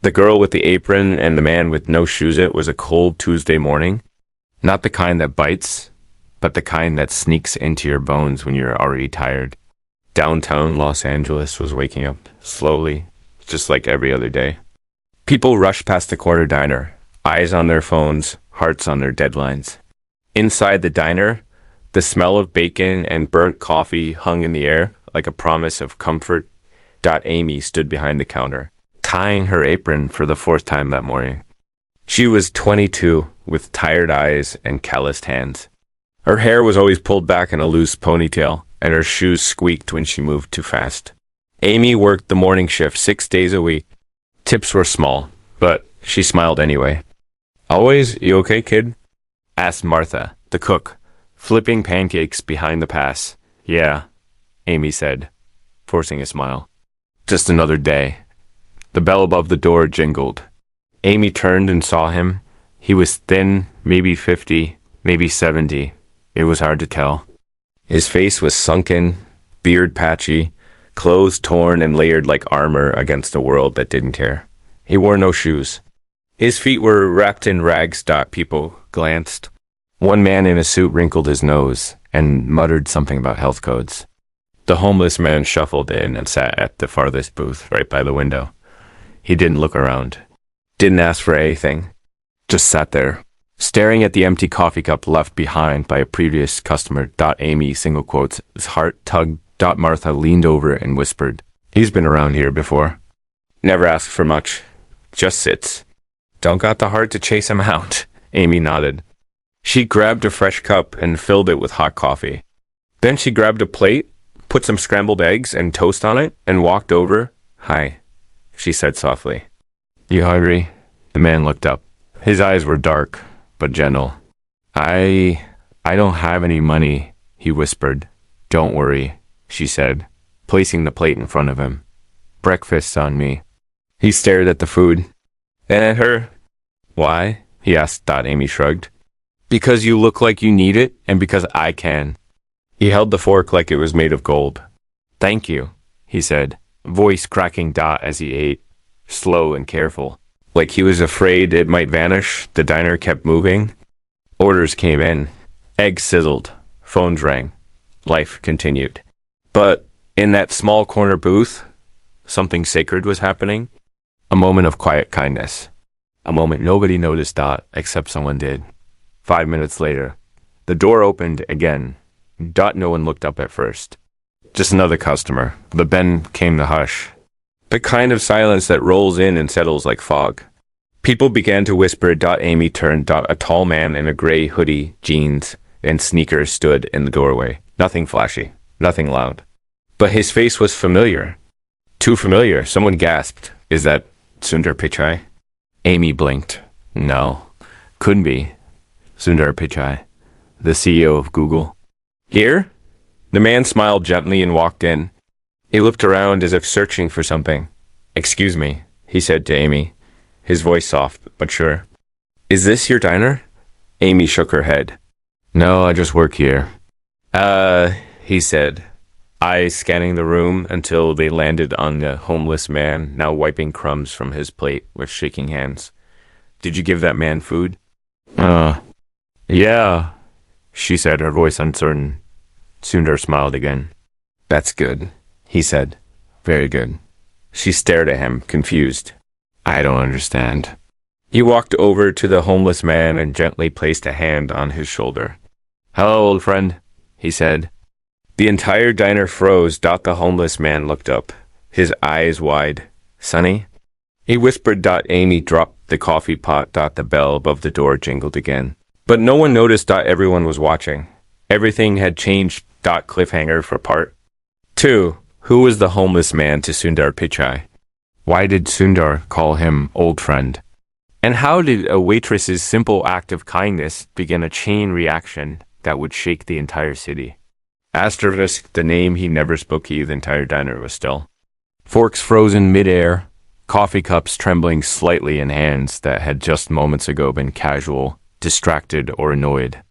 The girl with the apron and the man with no shoes. It was a cold Tuesday morning. Not the kind that bites, but the kind that sneaks into your bones when you're already tired. Downtown Los Angeles was waking up slowly, just like every other day. People rushed past the corner diner, eyes on their phones, hearts on their deadlines. Inside the diner, the smell of bacon and burnt coffee hung in the air like a promise of comfort. Amy stood behind the counter, tying her apron for the fourth time that morning. She was 22, with tired eyes and calloused hands. Her hair was always pulled back in a loose ponytail, and her shoes squeaked when she moved too fast. Amy worked the morning shift 6 days a week. Tips were small, but she smiled anyway. "Always, you okay, kid?" asked Martha, the cook, flipping pancakes behind the pass. "Yeah," Amy said, forcing a smile. "Just another day." The bell above the door jingled. Amy turned and saw him. He was thin, maybe 50, maybe 70. It was hard to tell. His face was sunken, beard patchy, clothes torn and layered like armor against a world that didn't care. He wore no shoes. His feet were wrapped in rags. People glanced. One man in a suit wrinkled his nose and muttered something about health codes. The homeless man shuffled in and sat at the farthest booth, right by the window. He didn't look around. Didn't ask for anything. Just sat there, staring at the empty coffee cup left behind by a previous customer. Amy, single quotes, his heart tugged. Martha leaned over and whispered, "He's been around here before. Never asks for much. Just sits. Don't got the heart to chase him out." Amy nodded. She grabbed a fresh cup and filled it with hot coffee. Then she grabbed a plate, put some scrambled eggs and toast on it, and walked over. "Hi," she said softly. "You hungry?" The man looked up. His eyes were dark, but gentle. I don't have any money," he whispered. "Don't worry," she said, placing the plate in front of him. "Breakfast's on me." He stared at the food, then at her. "Why?" he asked. Amy shrugged. "Because you look like you need it, and because I can." He held the fork like it was made of gold. "Thank you," he said, voice cracking as he ate, slow and careful. Like he was afraid it might vanish. The diner kept moving. Orders came in. Eggs sizzled. Phones rang. Life continued. But in that small corner booth, something sacred was happening. A moment of quiet kindness. A moment nobody noticed. Except someone did. 5 minutes later, the door opened again. No one looked up at first. Just another customer. But then came the hush. The kind of silence that rolls in and settles like fog. People began to whisper. Amy turned. A tall man in a gray hoodie, jeans, and sneakers stood in the doorway. Nothing flashy, nothing loud. But his face was familiar. Too familiar. Someone gasped. "Is that Sundar Pichai?" Amy blinked. No, couldn't be. Sundar Pichai, the CEO of Google. "Here?" The man smiled gently and walked in. He looked around as if searching for something. "Excuse me," he said to Amy, his voice soft but sure. "Is this your diner?" Amy shook her head. "No, I just work here." He said, eyes scanning the room until they landed on the homeless man, now wiping crumbs from his plate with shaking hands. "Did you give that man food?" Yeah," she said, her voice uncertain. Sundar smiled again. "That's good," he said. "Very good." She stared at him, confused. "I don't understand." He walked over to the homeless man and gently placed a hand on his shoulder. "Hello, old friend," he said. The entire diner froze. The homeless man looked up, his eyes wide. "Sonny?" He whispered. Amy dropped the coffee pot. The bell above the door jingled again. But no one noticed. Everyone was watching. Everything had changed. Cliffhanger for part 2. Who was the homeless man to Sundar Pichai? Why did Sundar call him old friend? And how did a waitress's simple act of kindness begin a chain reaction that would shake the entire city? Asterisk, the name he never spoke. The entire diner was still. Forks frozen midair, coffee cups trembling slightly in hands that had just moments ago been casual, distracted, or annoyed.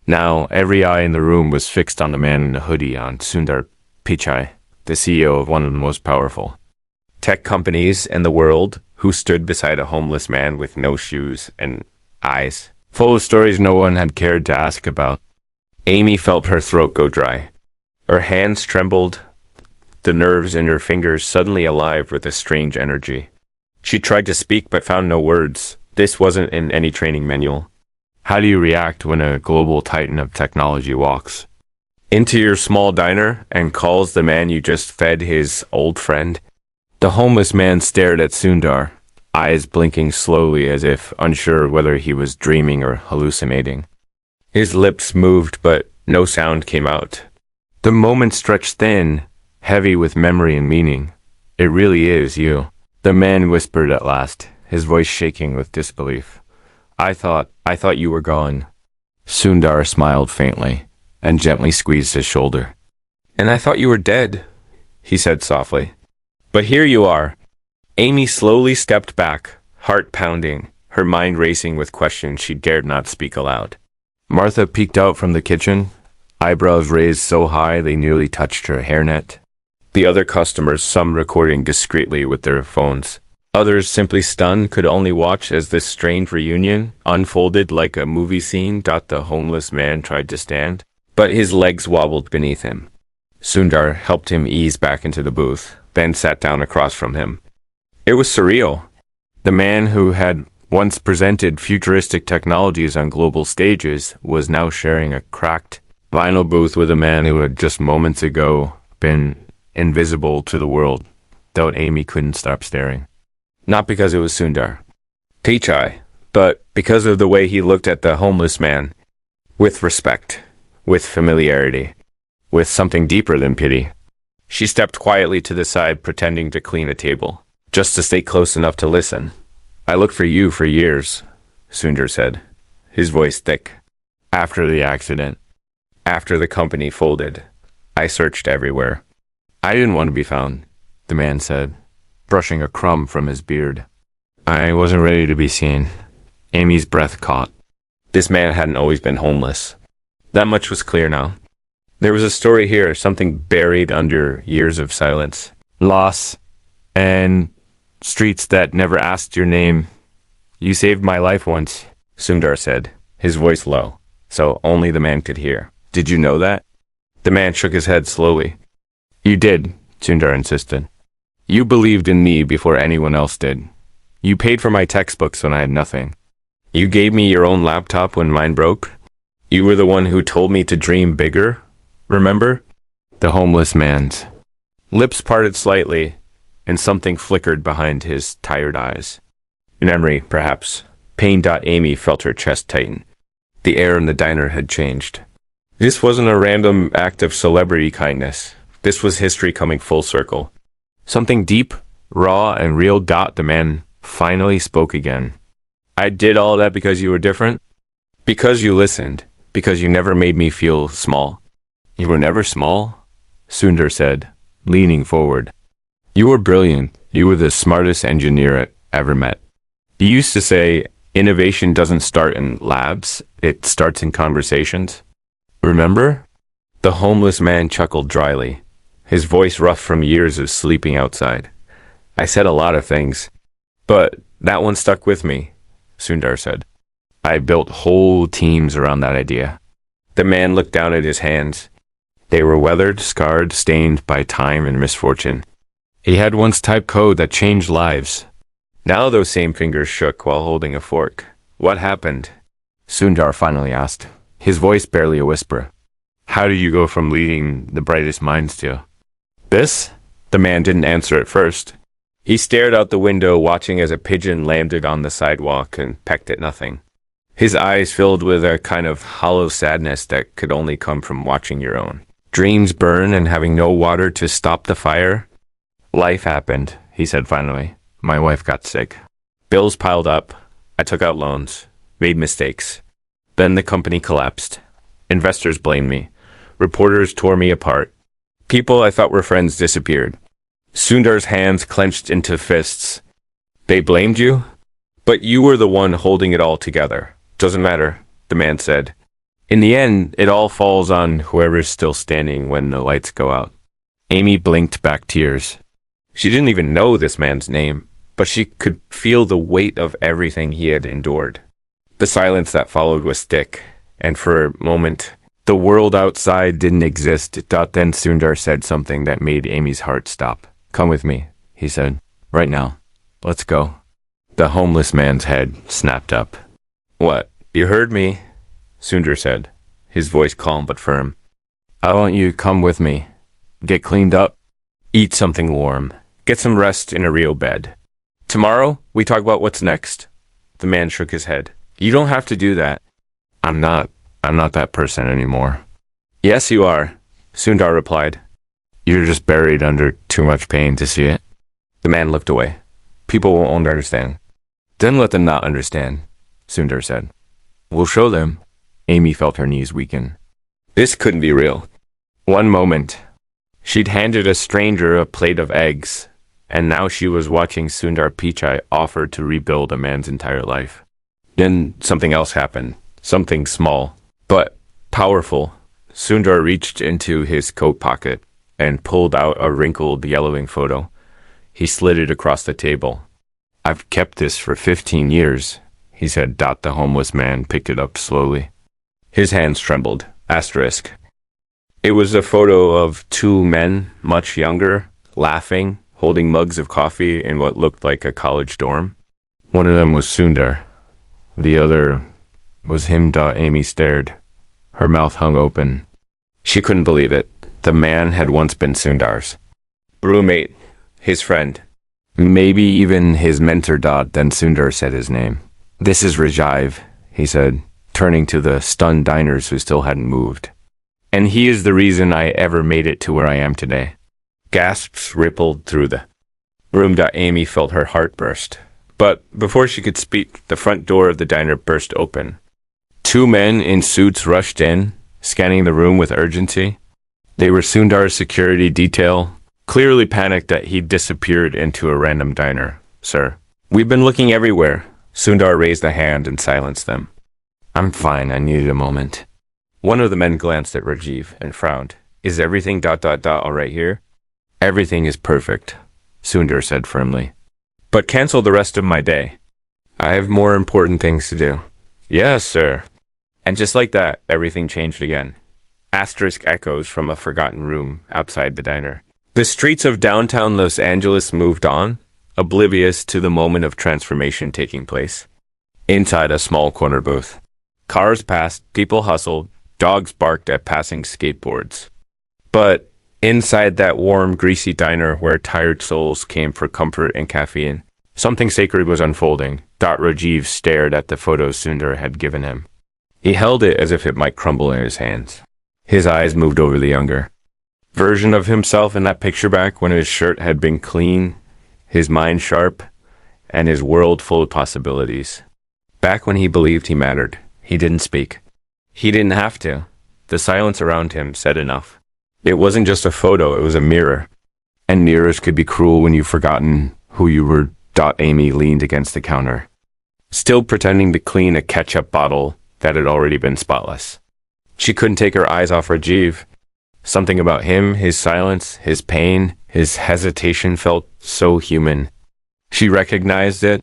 Now, every eye in the room was fixed on the man in the hoodie, on Sundar Pichai, the CEO of one of the most powerful tech companies in the world, who stood beside a homeless man with no shoes and eyes full of stories no one had cared to ask about. Amy felt her throat go dry. Her hands trembled, the nerves in her fingers suddenly alive with a strange energy. She tried to speak but found no words. This wasn't in any training manual. How do you react when a global titan of technology walks into your small diner and calls the man you just fed his old friend? The homeless man stared at Sundar, eyes blinking slowly as if unsure whether he was dreaming or hallucinating. His lips moved, but no sound came out. The moment stretched thin, heavy with memory and meaning. It really is you, the man whispered at last, his voice shaking with disbelief. I thought you were gone. Sundar smiled faintly and gently squeezed his shoulder. And I thought you were dead, he said softly. But here you are. Amy slowly stepped back, heart pounding, her mind racing with questions she dared not speak aloud. Martha peeked out from the kitchen, eyebrows raised so high they nearly touched her hairnet. The other customers, some recording discreetly with their phones. Others, simply stunned, could only watch as this strange reunion unfolded like a movie scene. The homeless man tried to stand, but his legs wobbled beneath him. Sundar helped him ease back into the booth, then sat down across from him. It was surreal. The man who had once presented futuristic technologies on global stages was now sharing a cracked vinyl booth with a man who had just moments ago been invisible to the world, though Amy couldn't stop staring. Not because it was Sundar, Pichai, but because of the way he looked at the homeless man, with respect, with familiarity, with something deeper than pity. She stepped quietly to the side, pretending to clean a table, just to stay close enough to listen. I looked for you for years, Sundar said, his voice thick. After the accident, after the company folded, I searched everywhere. I didn't want to be found, the man said, brushing a crumb from his beard. I wasn't ready to be seen. Amy's breath caught. This man hadn't always been homeless. That much was clear now. There was a story here, something buried under years of silence. Loss, and streets that never asked your name. You saved my life once, Sundar said, his voice low, so only the man could hear. Did you know that? The man shook his head slowly. You did, Sundar insisted. You believed in me before anyone else did. You paid for my textbooks when I had nothing. You gave me your own laptop when mine broke. You were the one who told me to dream bigger. Remember? The homeless man's lips parted slightly, and something flickered behind his tired eyes. Memory, perhaps. Pained. Amy felt her chest tighten. The air in the diner had changed. This wasn't a random act of celebrity kindness. This was history coming full circle. Something deep, raw, and real. The man finally spoke again. I did all that because you were different? Because you listened. Because you never made me feel small. You were never small, Sundar said, leaning forward. You were brilliant. You were the smartest engineer I ever met. You used to say, innovation doesn't start in labs, it starts in conversations. Remember? The homeless man chuckled dryly, his voice rough from years of sleeping outside. I said a lot of things, but that one stuck with me, Sundar said. I built whole teams around that idea. The man looked down at his hands. They were weathered, scarred, stained by time and misfortune. He had once typed code that changed lives. Now those same fingers shook while holding a fork. What happened? Sundar finally asked, his voice barely a whisper. How do you go from leading the brightest minds to this? The man didn't answer at first. He stared out the window, watching as a pigeon landed on the sidewalk and pecked at nothing. His eyes filled with a kind of hollow sadness that could only come from watching your own dreams burn and having no water to stop the fire. Life happened, he said finally. My wife got sick. Bills piled up. I took out loans, made mistakes. Then the company collapsed. Investors blamed me. Reporters tore me apart. People I thought were friends disappeared. Sundar's hands clenched into fists. They blamed you? But you were the one holding it all together. Doesn't matter, the man said. In the end, it all falls on whoever's still standing when the lights go out. Amy blinked back tears. She didn't even know this man's name. but she could feel the weight of everything he had endured. The silence that followed was thick, and for a moment, the world outside didn't exist. Then Sundar said something that made Amy's heart stop. "Come with me," he said. "Right now. Let's go." The homeless man's head snapped up. "What? You heard me," Sundar said, his voice calm but firm. "I want you to come with me. Get cleaned up. Eat something warm. Get some rest in a real bed. Tomorrow, we talk about what's next." The man shook his head. "You don't have to do that." I'm not that person anymore." "Yes, you are," Sundar replied. "You're just buried under too much pain to see it." The man looked away. "People won't understand." "Then let them not understand," Sundar said. "We'll show them." Amy felt her knees weaken. This couldn't be real. One moment, she'd handed a stranger a plate of eggs, and now she was watching Sundar Pichai offer to rebuild a man's entire life. Then something else happened. Something small, but powerful. Sundar reached into his coat pocket and pulled out a wrinkled, yellowing photo. He slid it across the table. "I've kept this for 15 years, he said. The homeless man picked it up slowly. His hands trembled. Asterisk. It was a photo of two men, much younger, laughing, holding mugs of coffee in what looked like a college dorm. One of them was Sundar. The other was him. Amy stared. Her mouth hung open. She couldn't believe it. The man had once been Sundar's roommate, his friend, maybe even his mentor. Then Sundar said his name. "This is Rajiv," he said, turning to the stunned diners who still hadn't moved. "And he is the reason I ever made it to where I am today." Gasps rippled through the room. Amy felt her heart burst. But before she could speak, the front door of the diner burst open. Two men in suits rushed in, scanning the room with urgency. They were Sundar's security detail, clearly panicked that he'd disappeared into a random diner. "Sir, we've been looking everywhere." Sundar raised a hand and silenced them. "I'm fine, I needed a moment." One of the men glanced at Rajiv and frowned. "Is everything ... all right here?" "Everything is perfect," Sundar said firmly. "But cancel the rest of my day. I have more important things to do." "Yes, sir." And just like that, everything changed again. Asterisk echoes from a forgotten room outside the diner. The streets of downtown Los Angeles moved on, oblivious to the moment of transformation taking place. Inside a small corner booth, cars passed, people hustled, dogs barked at passing skateboards. But inside that warm, greasy diner where tired souls came for comfort and caffeine, something sacred was unfolding. Rajiv stared at the photo Sundar had given him. He held it as if it might crumble in his hands. His eyes moved over the younger version of himself in that picture back when his shirt had been clean, his mind sharp, and his world full of possibilities. Back when he believed he mattered, he didn't speak. He didn't have to. The silence around him said enough. It wasn't just a photo, it was a mirror. And mirrors could be cruel when you've forgotten who you were. Amy leaned against the counter, still pretending to clean a ketchup bottle that had already been spotless. She couldn't take her eyes off Rajiv. Something about him, his silence, his pain, his hesitation felt so human. She recognized it,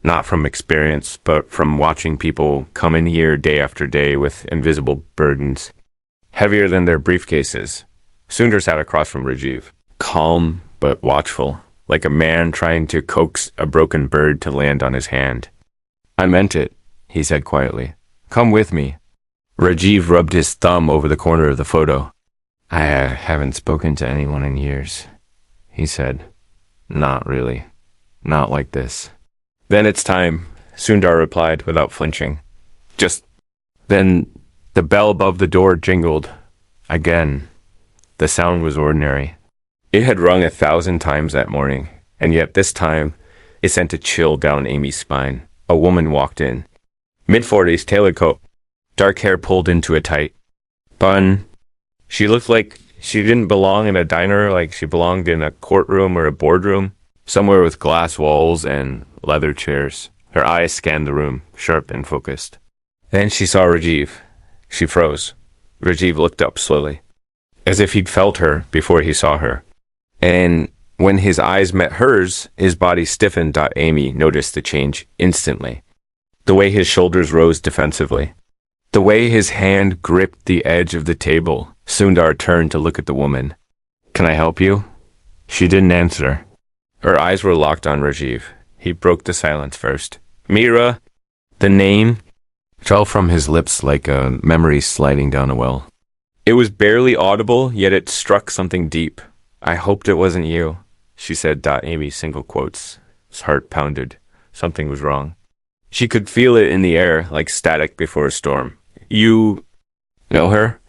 not from experience, but from watching people come in here day after day with invisible burdens, heavier than their briefcases. Sundar sat across from Rajiv, calm but watchful, like a man trying to coax a broken bird to land on his hand. "I meant it," he said quietly. "Come with me." Rajiv rubbed his thumb over the corner of the photo. "I haven't spoken to anyone in years," he said. "Not really. Not like this." "Then it's time," Sundar replied without flinching. Then the bell above the door jingled. Again. The sound was ordinary. It had rung 1,000 times that morning, and yet this time it sent a chill down Amy's spine. A woman walked in. Mid-40s, tailored coat, dark hair pulled into a tight bun. She looked like she didn't belong in a diner, like she belonged in a courtroom or a boardroom, somewhere with glass walls and leather chairs. Her eyes scanned the room, sharp and focused. Then she saw Rajiv. She froze. Rajiv looked up slowly, as if he'd felt her before he saw her. And When his eyes met hers, his body stiffened. Amy noticed the change instantly. The way his shoulders rose defensively. The way his hand gripped the edge of the table. Sundar turned to look at the woman. Can I help you? She didn't answer. Her eyes were locked on Rajiv. He broke the silence first. Mira, the name, fell from his lips like a memory sliding down a well. It was barely audible, yet it struck something deep. I hoped it wasn't you, she said. Amy single quotes. His heart pounded. Something was wrong. She could feel it in the air, like static before a storm. You know her?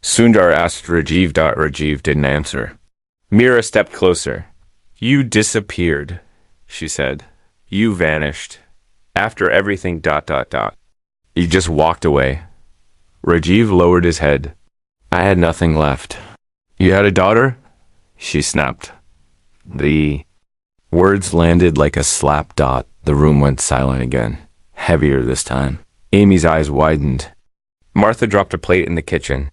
Sundar asked Rajiv. Rajiv didn't answer. Mira stepped closer. You disappeared, she said. You vanished. After everything. You just walked away. Rajiv lowered his head. I had nothing left. You had a daughter? She snapped. The words landed like a slap. The room went silent again, heavier this time. Amy's eyes widened. Martha dropped a plate in the kitchen.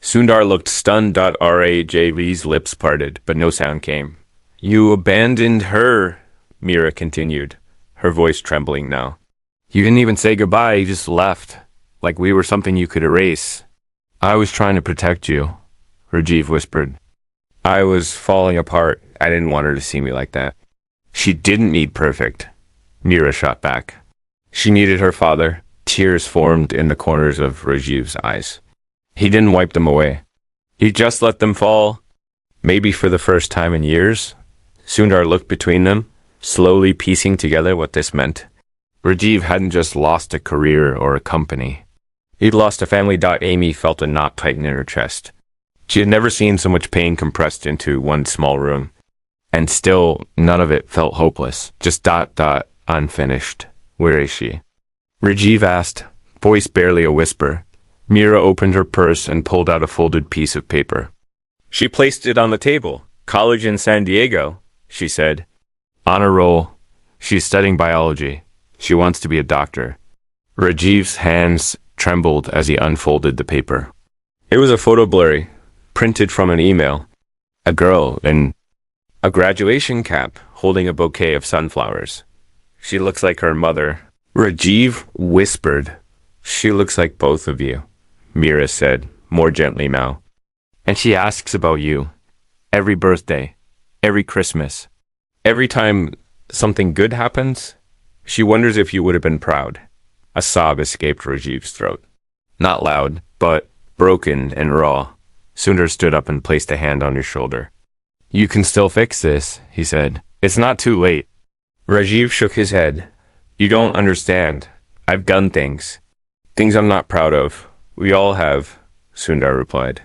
Sundar looked stunned. Rajv's lips parted, but no sound came. You abandoned her, Mira continued, her voice trembling now. You didn't even say goodbye, you just left, like we were something you could erase. I was trying to protect you, Rajiv whispered. I was falling apart. I didn't want her to see me like that. She didn't need perfect, Mira shot back. She needed her father. Tears formed in the corners of Rajiv's eyes. He didn't wipe them away. He just let them fall, maybe for the first time in years. Sundar looked between them, slowly piecing together what this meant. Rajiv hadn't just lost a career or a company. He'd lost a family. Amy felt a knot tighten in her chest. She had never seen so much pain compressed into one small room. And still, none of it felt hopeless. Just unfinished. Where is she? Rajiv asked, voice barely a whisper. Mira opened her purse and pulled out a folded piece of paper. She placed it on the table. College in San Diego, she said. Honor roll. She's studying biology. She wants to be a doctor. Rajiv's hands trembled as he unfolded the paper. It was a photo blurry, printed from an email. A girl in a graduation cap holding a bouquet of sunflowers. She looks like her mother. Rajiv whispered. She looks like both of you, Mira said, more gently now. And she asks about you. Every birthday, every Christmas, every time something good happens, she wonders if you would have been proud. A sob escaped Rajiv's throat. Not loud, but broken and raw. Sundar stood up and placed a hand on his shoulder. You can still fix this, he said. It's not too late. Rajiv shook his head. You don't understand. I've done things. Things I'm not proud of. We all have, Sundar replied.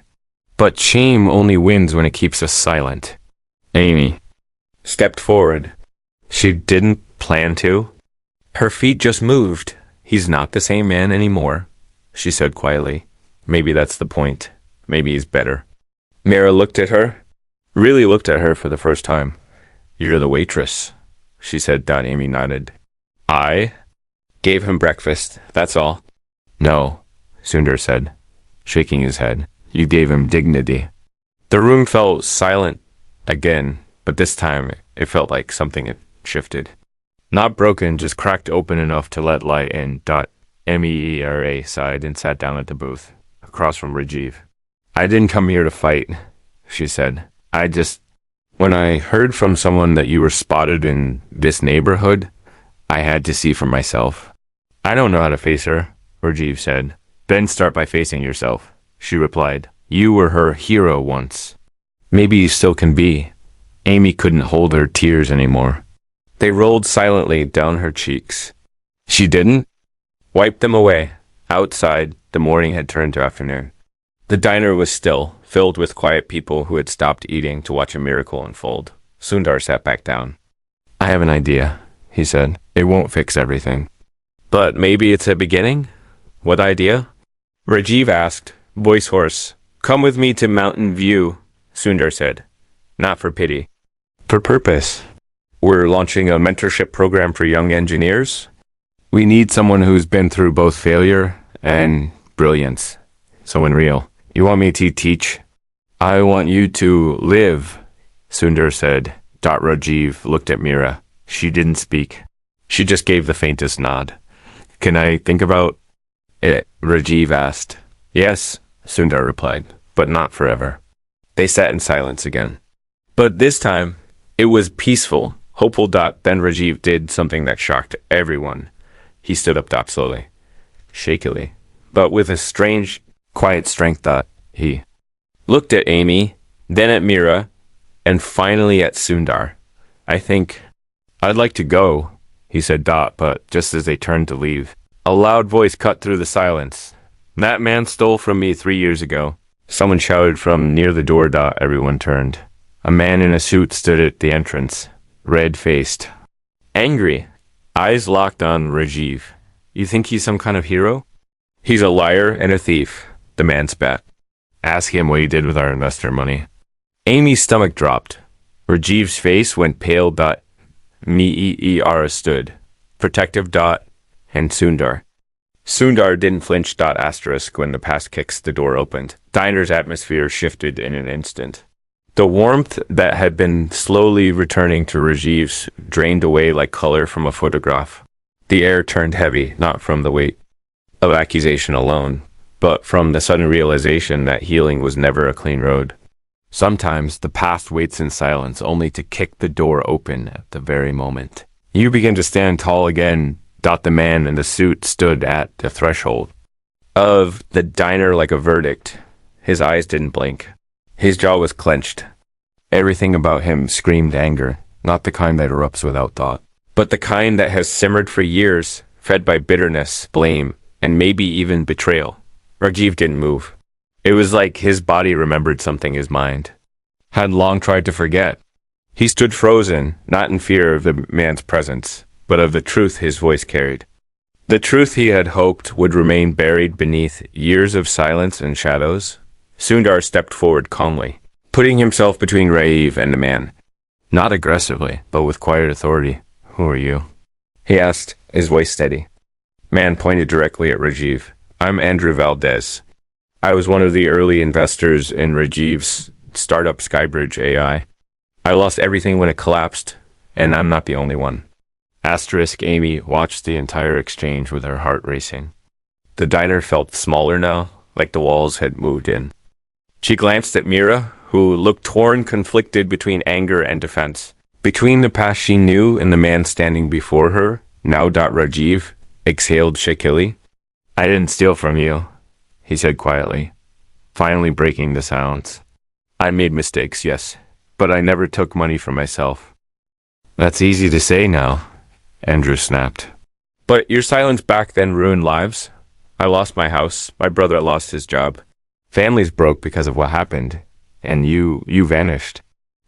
But shame only wins when it keeps us silent. Amy stepped forward. She didn't plan to. Her feet just moved. He's not the same man anymore, she said quietly. Maybe that's the point. Maybe he's better. Mira looked at her. Really looked at her for the first time. You're the waitress, she said. Amy nodded. I gave him breakfast, that's all. No, Sundar said, shaking his head. You gave him dignity. The room felt silent again, but this time it felt like something had shifted. Not broken, just cracked open enough to let light in. Mira sighed and sat down at the booth, across from Rajiv. I didn't come here to fight, she said. When I heard from someone that you were spotted in this neighborhood, I had to see for myself. I don't know how to face her, Rajiv said. Then start by facing yourself, she replied. You were her hero once. Maybe you still can be. Amy couldn't hold her tears anymore. They rolled silently down her cheeks. She didn't? Wiped them away. Outside, the morning had turned to afternoon. The diner was still, filled with quiet people who had stopped eating to watch a miracle unfold. Sundar sat back down. I have an idea, he said. It won't fix everything. But maybe it's a beginning? What idea? Rajiv asked, voice hoarse. Come with me to Mountain View, Sundar said. Not for pity. For purpose. We're launching a mentorship program for young engineers. We need someone who's been through both failure and brilliance. Someone real. You want me to teach? I want you to live, Sundar said, Rajiv looked at Mira. She didn't speak. She just gave the faintest nod. Can I think about it? Rajiv asked. Yes, Sundar replied, but not forever. They sat in silence again. But this time, it was peaceful, hopeful. Then Rajiv did something that shocked everyone. He stood up slowly, shakily, but with a strange, quiet strength. He looked at Amy, then at Mira, and finally at Sundar. I think I'd like to go, he said. But just as they turned to leave, a loud voice cut through the silence. That man stole from me 3 years ago. Someone shouted from near the door. Everyone turned. A man in a suit stood at the entrance, red-faced, angry, eyes locked on Rajiv. You think he's some kind of hero? He's a liar and a thief, the man spat. Ask him what he did with our investor money. Amy's stomach dropped. Rajiv's face went pale. Meera stood, protective. And Sundar. Sundar didn't flinch. Asterisk when the past kicks the door opened. Diner's atmosphere shifted in an instant. The warmth that had been slowly returning to Rajiv's drained away like color from a photograph. The air turned heavy, not from the weight of accusation alone, but from the sudden realization that healing was never a clean road. Sometimes the past waits in silence only to kick the door open at the very moment. You begin to stand tall again. The man in the suit stood at the threshold of the diner like a verdict. His eyes didn't blink. His jaw was clenched. Everything about him screamed anger, not the kind that erupts without thought, but the kind that has simmered for years, fed by bitterness, blame, and maybe even betrayal. Rajiv didn't move. It was like his body remembered something his mind had long tried to forget. He stood frozen, not in fear of the man's presence, but of the truth his voice carried. The truth he had hoped would remain buried beneath years of silence and shadows. Sundar stepped forward calmly, putting himself between Rajiv and the man. Not aggressively, but with quiet authority. Who are you? He asked, his voice steady. Man pointed directly at Rajiv. I'm Andrew Valdez. I was one of the early investors in Rajiv's startup Skybridge AI. I lost everything when it collapsed, and I'm not the only one. Asterisk Amy watched the entire exchange with her heart racing. The diner felt smaller now, like the walls had moved in. She glanced at Mira, who looked torn, conflicted between anger and defense. Between the past she knew and the man standing before her, now. Rajiv exhaled shakily. I didn't steal from you, he said quietly, finally breaking the silence. I made mistakes, yes, but I never took money from myself. That's easy to say now, Andrew snapped. But your silence back then ruined lives. I lost my house. My brother lost his job. Families broke because of what happened. And you vanished.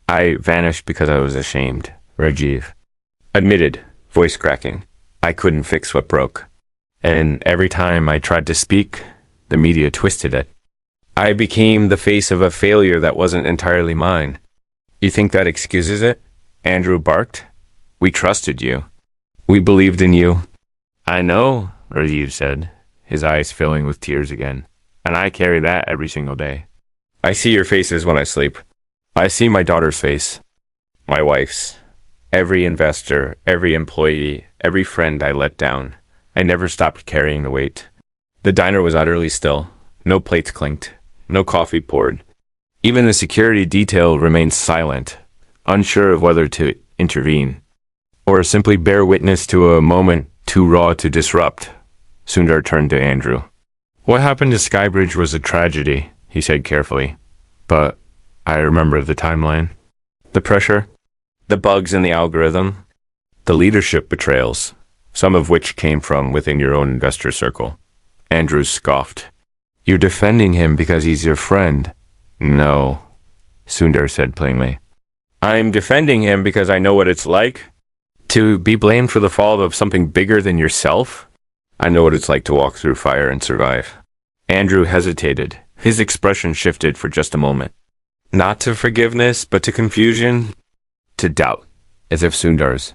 I vanished because I was ashamed, Rajiv admitted, voice cracking. I couldn't fix what broke. And every time I tried to speak, the media twisted it. I became the face of a failure that wasn't entirely mine. You think that excuses it? Andrew barked. We trusted you. We believed in you. I know, Rajiv said, his eyes filling with tears again. And I carry that every single day. I see your faces when I sleep. I see my daughter's face, my wife's, every investor, every employee, every friend I let down. I never stopped carrying the weight. The diner was utterly still. No plates clinked. No coffee poured. Even the security detail remained silent, unsure of whether to intervene or simply bear witness to a moment too raw to disrupt. Sundar turned to Andrew. What happened to Skybridge was a tragedy, he said carefully. But I remember the timeline. The pressure, the bugs in the algorithm, the leadership betrayals, some of which came from within your own investor circle. Andrew scoffed. You're defending him because he's your friend. No, Sundar said plainly. I'm defending him because I know what it's like to be blamed for the fall of something bigger than yourself. I know what it's like to walk through fire and survive. Andrew hesitated. His expression shifted for just a moment. Not to forgiveness, but to confusion, to doubt, as if Sundar's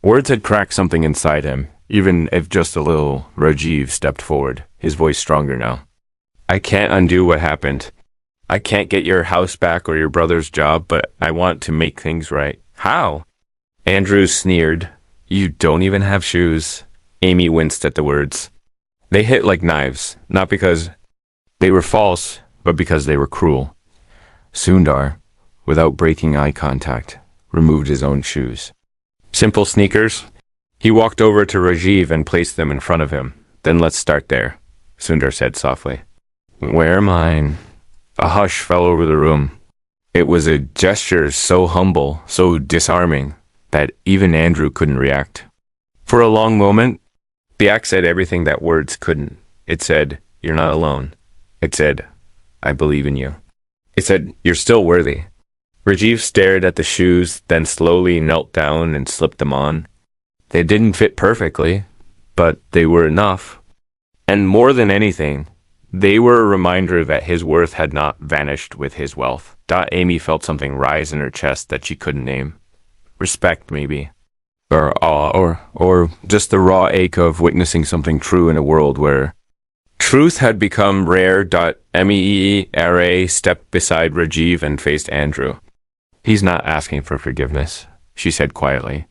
words had cracked something inside him, even if just a little. Rajiv stepped forward, his voice stronger now. I can't undo what happened. I can't get your house back or your brother's job, but I want to make things right. How? Andrew sneered. You don't even have shoes. Amy winced at the words. They hit like knives, not because they were false, but because they were cruel. Sundar, without breaking eye contact, removed his own shoes. Simple sneakers? He walked over to Rajiv and placed them in front of him. Then let's start there, Sundar said softly. Wear mine. A hush fell over the room. It was a gesture so humble, so disarming, that even Andrew couldn't react. For a long moment, the act said everything that words couldn't. It said, you're not alone. It said, I believe in you. It said, you're still worthy. Rajiv stared at the shoes, then slowly knelt down and slipped them on. They didn't fit perfectly, but they were enough. And more than anything, they were a reminder that his worth had not vanished with his wealth. Amy felt something rise in her chest that she couldn't name. Respect, maybe. Or awe, or just the raw ache of witnessing something true in a world where truth had become rare. Meera stepped beside Rajiv and faced Andrew. He's not asking for forgiveness, she said quietly.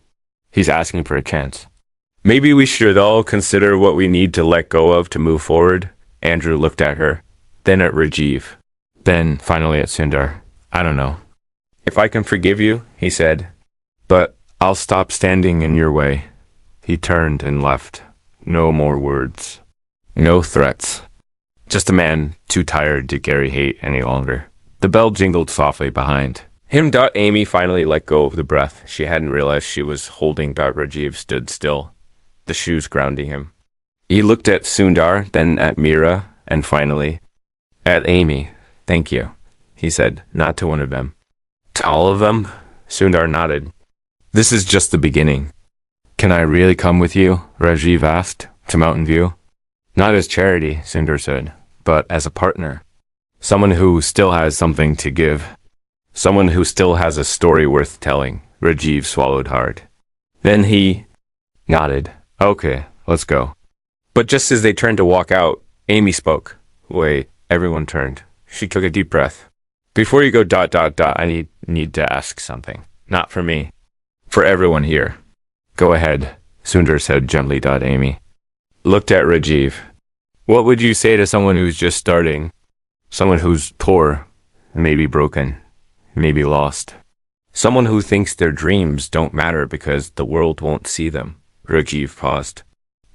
He's asking for a chance. Maybe we should all consider what we need to let go of to move forward. Andrew looked at her, then at Rajiv, then finally at Sundar. I don't know. If I can forgive you, he said, but I'll stop standing in your way. He turned and left. No more words. No threats. Just a man too tired to carry hate any longer. The bell jingled softly behind him. Amy finally let go of the breath. She hadn't realized she was holding. Rajiv stood still, the shoes grounding him. He looked at Sundar, then at Meera, and finally at Amy. Thank you, he said, not to one of them. To all of them? Sundar nodded. This is just the beginning. Can I really come with you? Rajiv asked, to Mountain View. Not as charity, Sundar said, but as a partner. Someone who still has something to give. Someone who still has a story worth telling. Rajiv swallowed hard. Then he nodded. Okay, let's go. But just as they turned to walk out, Amy spoke. Wait, everyone turned. She took a deep breath. Before you go ... I need to ask something. Not for me. For everyone here. Go ahead, Sundar said gently. Amy looked at Rajiv. What would you say to someone who's just starting? Someone who's poor, maybe broken, maybe lost. Someone who thinks their dreams don't matter because the world won't see them. Rajiv paused.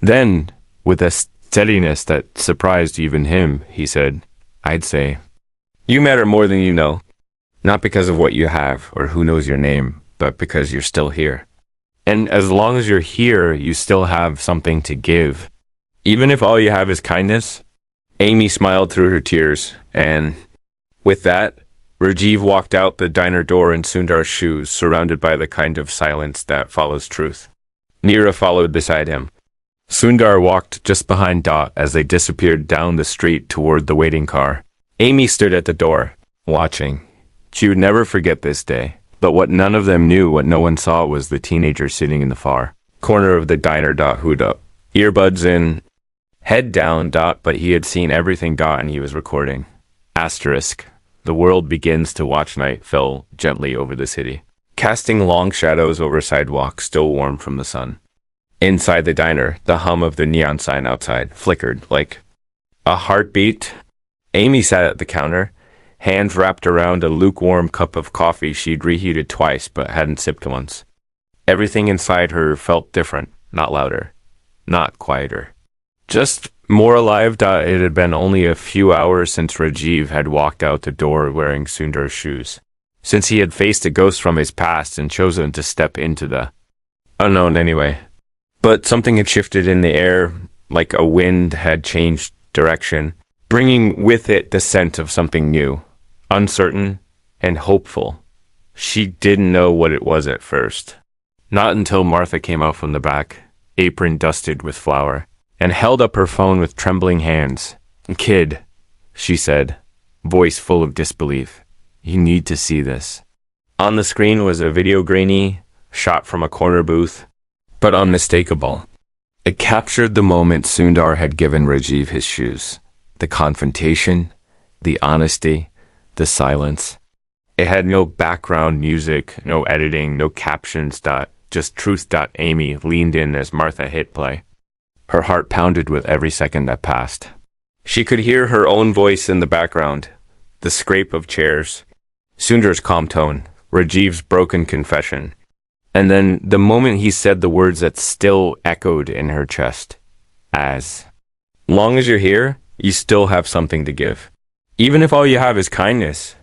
Then, with a steadiness that surprised even him, he said, I'd say, you matter more than you know. Not because of what you have or who knows your name, but because you're still here. And as long as you're here, you still have something to give. Even if all you have is kindness. Amy smiled through her tears, and with that, Rajiv walked out the diner door in Sundar's shoes, surrounded by the kind of silence that follows truth. Meera followed beside him. Sundar walked just behind Dot as they disappeared down the street toward the waiting car. Amy stood at the door, watching. She would never forget this day. But what none of them knew, what no one saw, was the teenager sitting in the far corner of the diner. Hood up, earbuds in, head down. But he had seen everything. And he was recording. Asterisk. The world begins to watch. Night fell gently over the city, casting long shadows over sidewalks still warm from the sun. Inside the diner, the hum of the neon sign outside flickered like a heartbeat. Amy sat at the counter, hands wrapped around a lukewarm cup of coffee she'd reheated twice but hadn't sipped once. Everything inside her felt different, not louder, not quieter. Just more alive. It had been only a few hours since Rajiv had walked out the door wearing Sundar's shoes. Since he had faced a ghost from his past and chosen to step into the unknown anyway. But something had shifted in the air, like a wind had changed direction, bringing with it the scent of something new, uncertain and hopeful. She didn't know what it was at first. Not until Martha came out from the back, apron dusted with flour, and held up her phone with trembling hands. Kid, she said, voice full of disbelief. You need to see this. On the screen was a video grainy, shot from a corner booth, but unmistakable. It captured the moment Sundar had given Rajiv his shoes. The confrontation, the honesty, the silence. It had no background music, no editing, no captions. Just truth. Amy leaned in as Martha hit play. Her heart pounded with every second that passed. She could hear her own voice in the background, the scrape of chairs, Sundar's calm tone, Rajiv's broken confession, and then the moment he said the words that still echoed in her chest. As long as you're here, you still have something to give. Even if all you have is kindness.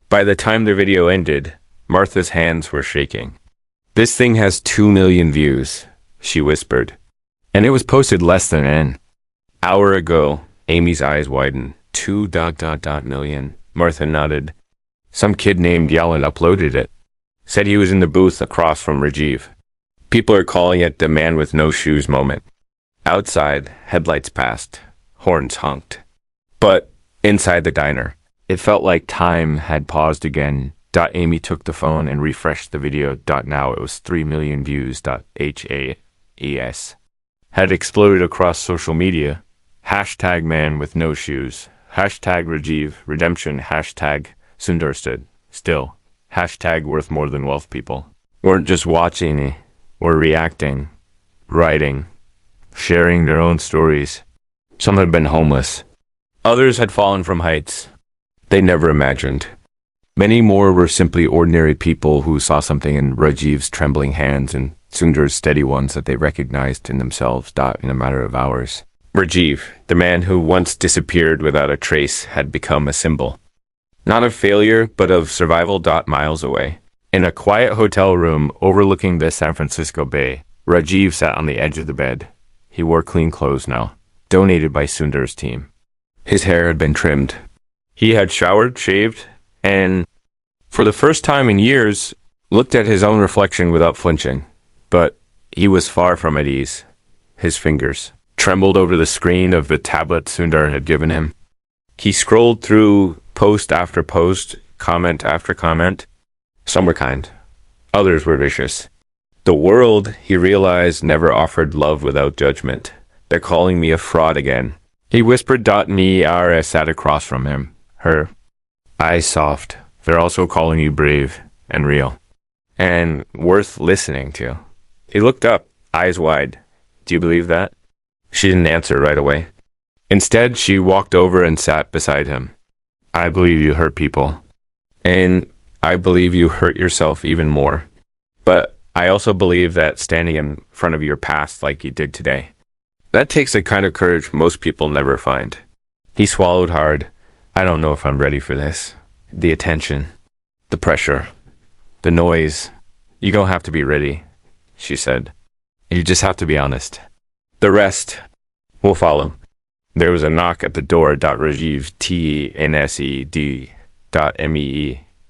By the time the video ended, Martha's hands were shaking. This thing has 2 million views, she whispered. And it was posted less than an hour ago. Amy's eyes widened. 2 million. Martha nodded. Some kid named Yalan uploaded it. Said he was in the booth across from Rajiv. People are calling it the man with no shoes moment. Outside, headlights passed. Horns honked. But inside the diner, it felt like time had paused again. Amy took the phone and refreshed the video. Now it was 3 million views. HAES had exploded across social media. Hashtag man with no shoes. Hashtag Rajiv redemption. Hashtag Sundar stood still. Hashtag worth more than wealth people. Weren't just watching, were reacting, writing, sharing their own stories. Some had been homeless. Others had fallen from heights they never imagined. Many more were simply ordinary people who saw something in Rajiv's trembling hands and Sundar's steady ones that they recognized in themselves. In a matter of hours. Rajiv, the man who once disappeared without a trace, had become a symbol. Not of failure, but of survival. Miles away. In a quiet hotel room overlooking the San Francisco Bay, Rajiv sat on the edge of the bed. He wore clean clothes now, donated by Sundar's team. His hair had been trimmed. He had showered, shaved, and, for the first time in years, looked at his own reflection without flinching. But he was far from at ease. His fingers trembled over the screen of the tablet Sundar had given him. He scrolled through post after post, comment after comment. Some were kind. Others were vicious. The world, he realized, never offered love without judgment. They're calling me a fraud again. He whispered. Mira sat across from him, her eyes soft. They're also calling you brave and real. And worth listening to. He looked up, eyes wide. Do you believe that? She didn't answer right away. Instead, she walked over and sat beside him. I believe you hurt people. And I believe you hurt yourself even more. But I also believe that standing in front of your past like you did today, that takes a kind of courage most people never find. He swallowed hard. I don't know if I'm ready for this. The attention, the pressure, the noise. You don't have to be ready, she said. You just have to be honest. The rest will follow. There was a knock at the door. Rajiv TNSED.MEE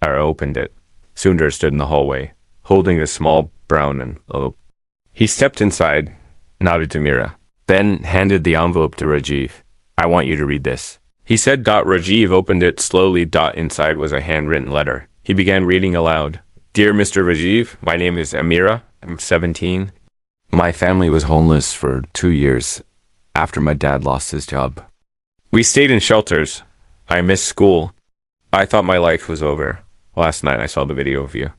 opened it. Sundar stood in the hallway, holding a small brown envelope. He stepped inside, nodded to Mira, then handed the envelope to Rajiv. I want you to read this. He said. Rajiv opened it slowly. Inside was a handwritten letter. He began reading aloud. Dear Mr. Rajiv, my name is Amira. I'm 17. My family was homeless for 2 years after my dad lost his job. We stayed in shelters. I missed school. I thought my life was over. Last night I saw the video of you.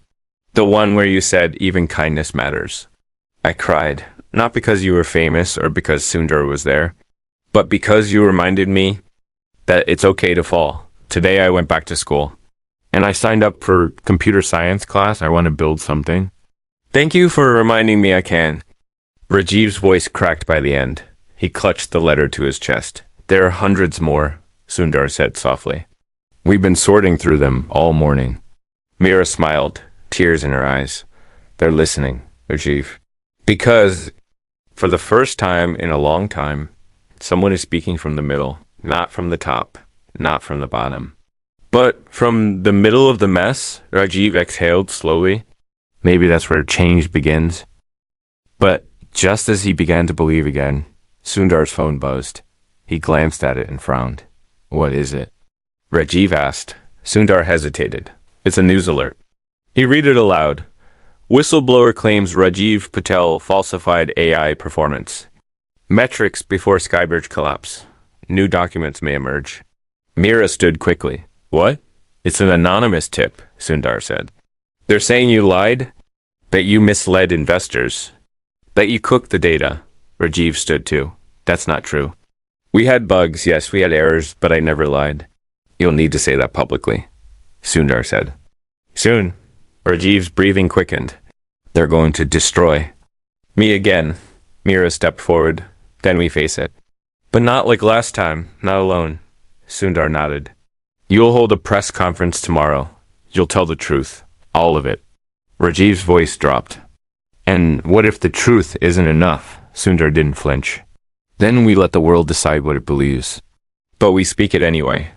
The one where you said even kindness matters. I cried, not because you were famous or because Sundar was there, but because you reminded me that it's okay to fall. Today I went back to school, and I signed up for computer science class. I want to build something. Thank you for reminding me I can. Rajiv's voice cracked by the end. He clutched the letter to his chest. There are hundreds more, Sundar said softly. We've been sorting through them all morning. Mira smiled, tears in her eyes. They're listening, Rajiv. Because, for the first time in a long time, someone is speaking from the middle, not from the top, not from the bottom. But from the middle of the mess, Rajiv exhaled slowly. Maybe that's where change begins. But just as he began to believe again, Sundar's phone buzzed. He glanced at it and frowned. What is it? Rajiv asked. Sundar hesitated. It's a news alert. He read it aloud. Whistleblower claims Rajiv Patel falsified AI performance. Metrics before Skybridge collapse. New documents may emerge. Mira stood quickly. What? It's an anonymous tip, Sundar said. They're saying you lied, that you misled investors, that you cooked the data. Rajiv stood too. That's not true. We had bugs, yes, we had errors, but I never lied. You'll need to say that publicly, Sundar said. Soon, Rajiv's breathing quickened. They're going to destroy me again. Mira stepped forward. Then we face it. But not like last time, not alone. Sundar nodded. You'll hold a press conference tomorrow. You'll tell the truth. All of it. Rajiv's voice dropped. And what if the truth isn't enough? Sundar didn't flinch. Then we let the world decide what it believes. But we speak it anyway.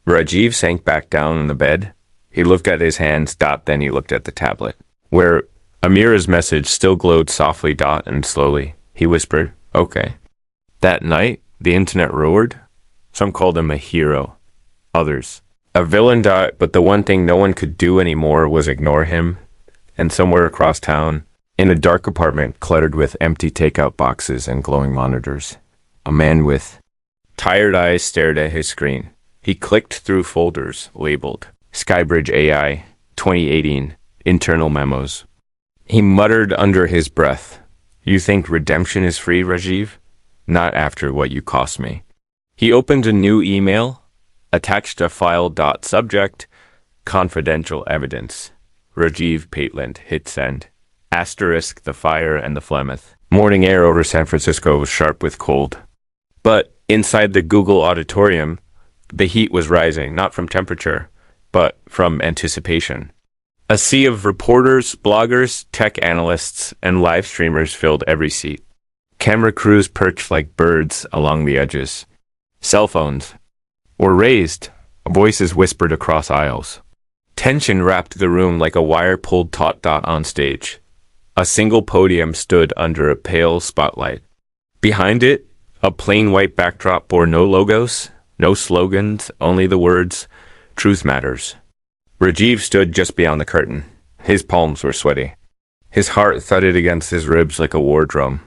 Rajiv sank back down on the bed. He looked at his hands, then he looked at the tablet, where Amira's message still glowed softly, and slowly. He whispered, okay. That night, the internet roared. Some called him a hero. Others, a villain. But the one thing no one could do anymore was ignore him. And somewhere across town, in a dark apartment cluttered with empty takeout boxes and glowing monitors, a man with tired eyes stared at his screen. He clicked through folders labeled Skybridge AI 2018 internal memos. He muttered under his breath, You think redemption is free, Rajiv? Not after what you cost me. He opened a new email, attached a file. Subject, confidential evidence. Rajiv Paitland hit send. Asterisk the fire and the Flemeth. Morning air over San Francisco was sharp with cold. But inside the Google auditorium, the heat was rising, not from temperature, but from anticipation. A sea of reporters, bloggers, tech analysts, and live streamers filled every seat. Camera crews perched like birds along the edges. Cell phones were raised. Voices whispered across aisles. Tension wrapped the room like a wire pulled taut on stage. A single podium stood under a pale spotlight. Behind it, a plain white backdrop bore no logos, no slogans, only the words, Truth Matters. Rajiv stood just beyond the curtain. His palms were sweaty. His heart thudded against his ribs like a war drum.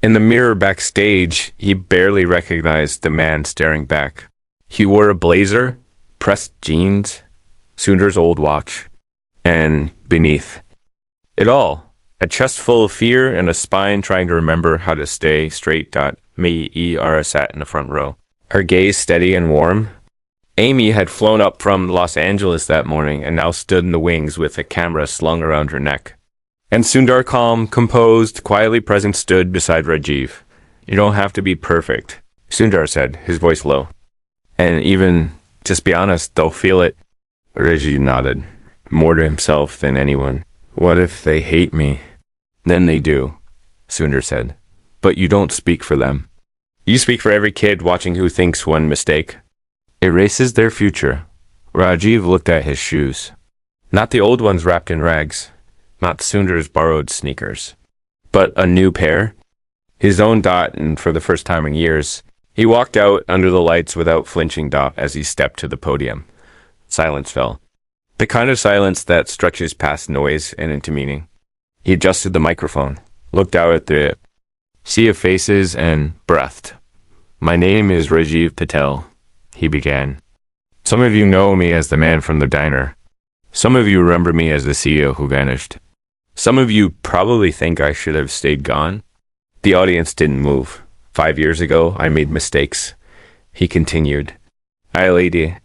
In the mirror backstage, he barely recognized the man staring back. He wore a blazer, pressed jeans, Sundar's old watch, and beneath it all, a chest full of fear and a spine trying to remember how to stay straight. Mira sat in the front row, her gaze steady and warm. Amy had flown up from Los Angeles that morning and now stood in the wings with a camera slung around her neck. And Sundar, calm, composed, quietly present, stood beside Rajiv. You don't have to be perfect, Sundar said, his voice low. And even, just be honest, they'll feel it. Rajiv nodded, more to himself than anyone. What if they hate me? Then they do, Sundar said. But you don't speak for them. You speak for every kid watching who thinks one mistake erases their future. Rajiv looked at his shoes. Not the old ones wrapped in rags. Not Sundar's borrowed sneakers. But a new pair. His own. And for the first time in years, he walked out under the lights without flinching. As he stepped to the podium. Silence fell. The kind of silence that stretches past noise and into meaning. He adjusted the microphone, looked out at the sea of faces, and breathed. My name is Rajiv Patel, he began. Some of you know me as the man from the diner. Some of you remember me as the CEO who vanished. Some of you probably think I should have stayed gone. The audience didn't move. 5 years ago, I made mistakes. He continued. I lady.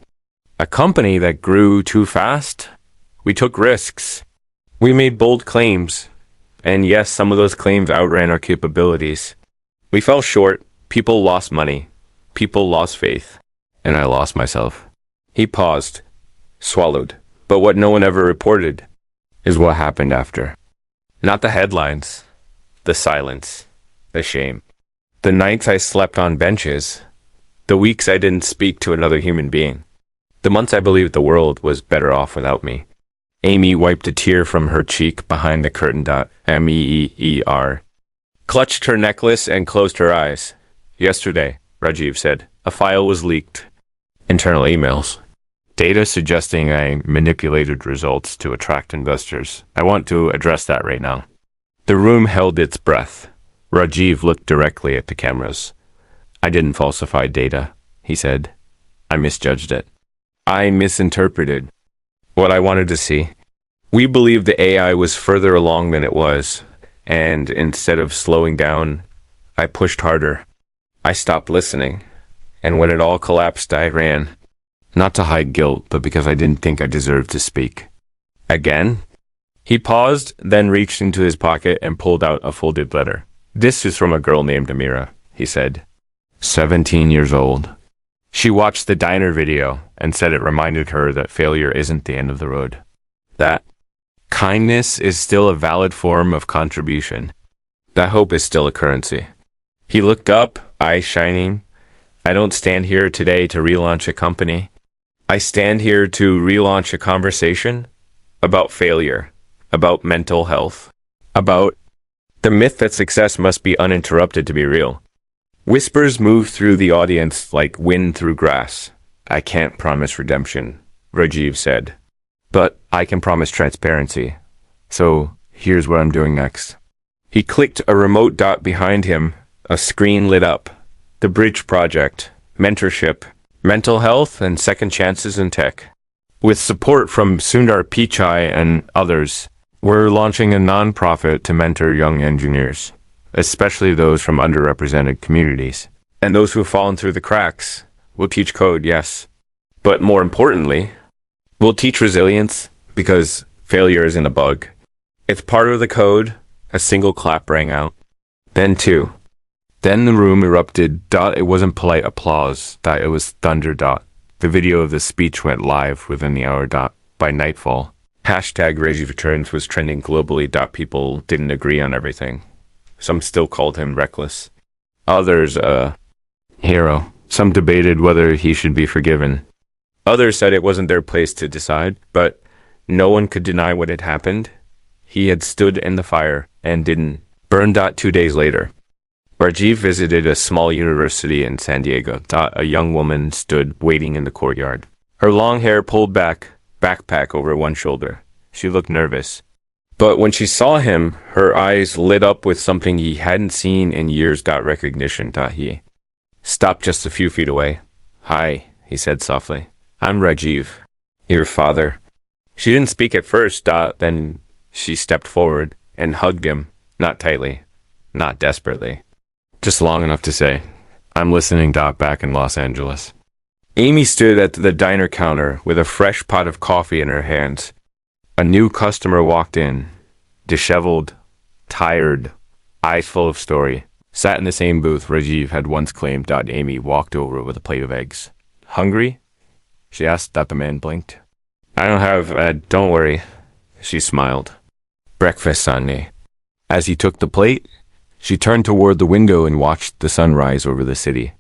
A company that grew too fast. We took risks. We made bold claims. And yes, some of those claims outran our capabilities. We fell short. People lost money. People lost faith. And I lost myself. He paused, swallowed. But what no one ever reported is what happened after. Not the headlines. The silence. The shame. The nights I slept on benches. The weeks I didn't speak to another human being. The months I believed the world was better off without me. Amy wiped a tear from her cheek behind the curtain. Meer. Clutched her necklace and closed her eyes. Yesterday, Rajiv said, a file was leaked. Internal emails. Data suggesting I manipulated results to attract investors. I want to address that right now. The room held its breath. Rajiv looked directly at the cameras. I didn't falsify data, he said. I misjudged it. I misinterpreted what I wanted to see. We believed the AI was further along than it was, and instead of slowing down, I pushed harder. I stopped listening, and when it all collapsed, I ran. Not to hide guilt, but because I didn't think I deserved to speak. Again? He paused, then reached into his pocket and pulled out a folded letter. This is from a girl named Amira, he said. 17 years old. She watched the diner video and said it reminded her that failure isn't the end of the road. That kindness is still a valid form of contribution. That hope is still a currency. He looked up, eyes shining. I don't stand here today to relaunch a company. I stand here to relaunch a conversation about failure, about mental health, about the myth that success must be uninterrupted to be real. Whispers moved through the audience like wind through grass. I can't promise redemption, Rajiv said. But I can promise transparency. So here's what I'm doing next. He clicked a remote dot behind him. A screen lit up. The Bridge Project, mentorship, mental health, and second chances in tech. With support from Sundar Pichai and others, we're launching a nonprofit to mentor young engineers, especially those from underrepresented communities. And those who have fallen through the cracks. We'll teach code, yes. But more importantly, we'll teach resilience because failure isn't a bug. It's part of the code. A single clap rang out. Then two. Then the room erupted. It wasn't polite applause. It was thunder. The video of the speech went live within the hour. By nightfall, hashtag Rajiv Returns was trending globally. People didn't agree on everything. Some still called him reckless. Others, hero. Some debated whether he should be forgiven. Others said it wasn't their place to decide, but no one could deny what had happened. He had stood in the fire and didn't burn. 2 days later, Rajiv visited a small university in San Diego. A young woman stood waiting in the courtyard. Her long hair pulled back, backpack over one shoulder. She looked nervous. But when she saw him, her eyes lit up with something he hadn't seen in years. Recognition. He stopped just a few feet away. Hi, he said softly. I'm Rajiv, your father. She didn't speak at first. Then she stepped forward and hugged him, not tightly, not desperately. Just long enough to say, I'm listening. Back in Los Angeles. Amy stood at the diner counter with a fresh pot of coffee in her hands. A new customer walked in, disheveled, tired, eyes full of story. Sat in the same booth Rajiv had once claimed. Amy walked over with a plate of eggs. Hungry? She asked. The man blinked. I don't have, don't worry. She smiled. Breakfast, Sunday. As he took the plate, she turned toward the window and watched the sun rise over the city.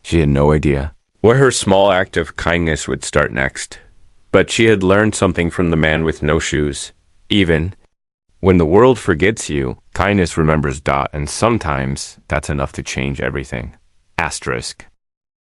She had no idea where her small act of kindness would start next. But she had learned something from the man with no shoes. Even when the world forgets you, kindness remembers. And sometimes that's enough to change everything. Asterisk.